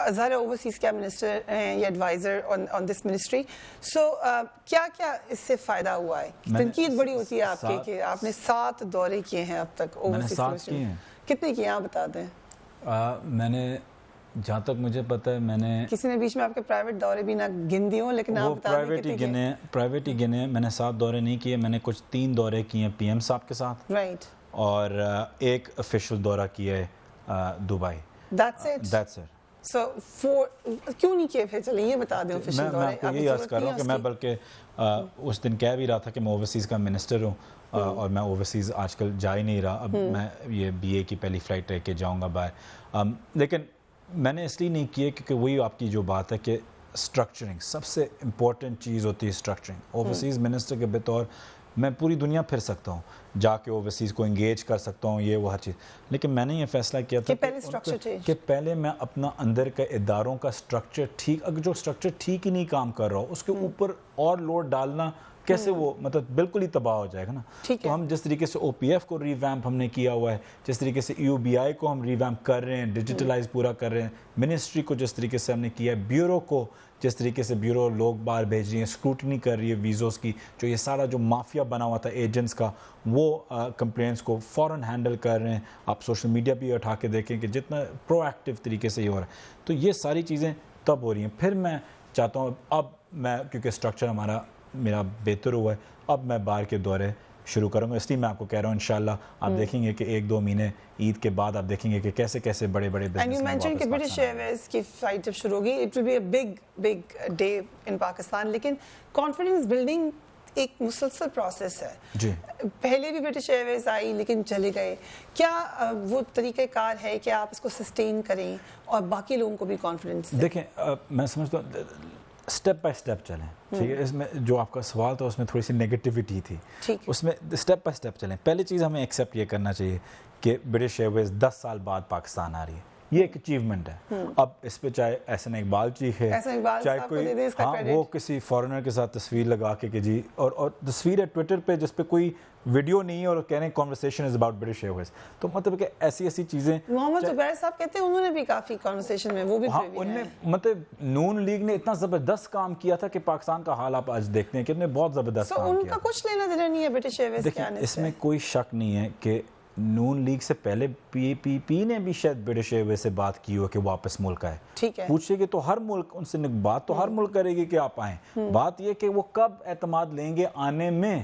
ظاہر اوورسیز کیا منسٹر ہیں یا ایڈوائزر آن دس منسٹری، سو کیا کیا اس سے فائدہ ہوا ہے؟ تنقید بڑی ہوتی ہے آپ کے کہ آپ نے 7 دورے کیے ہیں اب تک اوورسیز منسٹری، کتنے کیے ہیں آپ بتا دیں؟ میں نے جہاں تک مجھے پتہ ہے میں نے کسی نے بیچ میں آپ کے پرائیویٹ دورے بھی نہ گن دیے ہوں، لیکن آپ بتا دیں کتنے کیے؟ پرائیویٹ ہی گنے، میں نے 7 دورے نہیں کیے، میں نے کچھ 3 دورے کیے ہیں پی ایم صاحب کے ساتھ، رائٹ، اور ایک آفیشیل دورہ کیا ہے دبئی. That's it. So کیوں نہیں کیے پھر؟ چلیں یہ بتا دیں آفیشیل دورے. میں آپ کو یہی عرض کر رہا ہوں کہ میں بلکہ اس دن کہہ بھی رہا تھا کہ میں اوورسیز کا منسٹر ہوں اور میں اوورسیز آج کل جا ہی نہیں رہا. اب میں یہ بی اے کی پہلی فلائٹ لے کے جاؤں گا باہر، لیکن میں نے اس لیے نہیں کیے کیونکہ وہی آپ کی جو بات ہے کہ اسٹرکچرنگ سب سے امپورٹنٹ چیز ہوتی ہے. اسٹرکچرنگ اوورسیز منسٹر کے بطور میں پوری دنیا پھر سکتا ہوں، جا کے اوورسیز کو انگیج کر سکتا ہوں، یہ وہ ہر چیز، لیکن میں نے یہ فیصلہ کیا تھا کہ پہلے میں اپنا اندر کے اداروں کا اسٹرکچر ٹھیک، اگر جو اسٹرکچر ٹھیک ہی نہیں کام کر رہا ہو اس کے اوپر اور لوڈ ڈالنا کیسے، وہ مطلب بالکل ہی تباہ ہو جائے گا نا. تو ہم جس طریقے سے او پی ایف کو ریویمپ ہم نے کیا ہوا ہے، جس طریقے سے یو بی آئی کو ہم ریویمپ کر رہے ہیں، ڈیجیٹلائز پورا کر رہے ہیں، منسٹری کو جس طریقے سے ہم نے کیا ہے، بیورو کو جس طریقے سے بیورو لوگ باہر بھیج رہی ہیں، اسکروٹنی کر رہی ہے ویزوز کی، جو یہ سارا جو مافیا بنا ہوا تھا ایجنٹس کا، وہ کمپلینٹس کو فوراً ہینڈل کر رہے ہیں. آپ سوشل میڈیا پہ اٹھا کے دیکھیں کہ جتنا پرو ایکٹیو طریقے سے یہ ہو رہا ہے. تو یہ ساری چیزیں تب ہو رہی ہیں. پھر میں چاہتا ہوں اب میں، کیونکہ اسٹرکچر میرا بہتر ہوا ہے، اب میں باہر کے دورے شروع کروں گا. اس لیے میں آپ کو کہہ رہا ہوں انشاءاللہ آپ دیکھیں گے کہ 1-2 مہینے عید کے بعد آپ دیکھیں گے کہ کیسے کیسے بڑے بڑے بزنس مین واپس برٹش ایئر ویز کی فلائٹ جب شروع ہوگی، it will be a big day in Pakistan. لیکن کانفیڈنس بلڈنگ ایک مسلسل پروسیس ہے. جی پہلے بھی برٹش ایئر ویز آئی لیکن چلے گئے. کیا وہ طریقہ کار ہے کہ آپ اس کو سسٹین کریں اور باقی لوگوں کو بھی کانفیڈنس دیں؟ دیکھیں میں سمجھتا ہوں اسٹیپ بائی اسٹیپ چلیں، ٹھیک ہے. اس میں جو آپ کا سوال تھا اس میں تھوڑی سی نیگیٹیوٹی تھی، اس میں اسٹیپ بائی اسٹیپ چلیں. پہلی چیز ہمیں ایکسیپٹ یہ کرنا چاہیے کہ برٹش ایئر ویز 10 سال بعد پاکستان آ رہی ہے، یہ ایک اچیومنٹ ہے. اب اس پہ چاہے احسن اقبال چیخ ہے، چاہے کوئی وہ کسی فارنر کے ساتھ تصویر لگا کے کہ جی، اور تصویر ہے ٹویٹر پہ جس پہ کوئی ویڈیو نہیں ہے اور کہہ رہے ہیں conversation is about British airways. تو مطلب کہ ایسی چیزیں محمد زبیر صاحب کہتے ہیں انہوں نے بھی کافی کنورسیشن میں وہ بھی ان میں مطلب نون لیگ نے اتنا زبردست کام کیا تھا کہ پاکستان کا حال آپ آج دیکھتے ہیں کہ انہوں نے بہت زبردست کام کیا. ان کا کچھ لینا دینا نہیں ہے برٹش ایئر ویز کے آنے سے. اس میں کوئی شک نہیں ہے کہ نون لیگ سے پہلے پی پی نے بھی شاید برٹش ایئر ویز سے بات کی ہو کہ واپس ملک آئے. پوچھے کہ تو ہر ملک ان سے بات تو ہر ملک کرے گی کہ آپ آئیں. بات یہ کہ وہ کب اعتماد لیں گے آنے میں.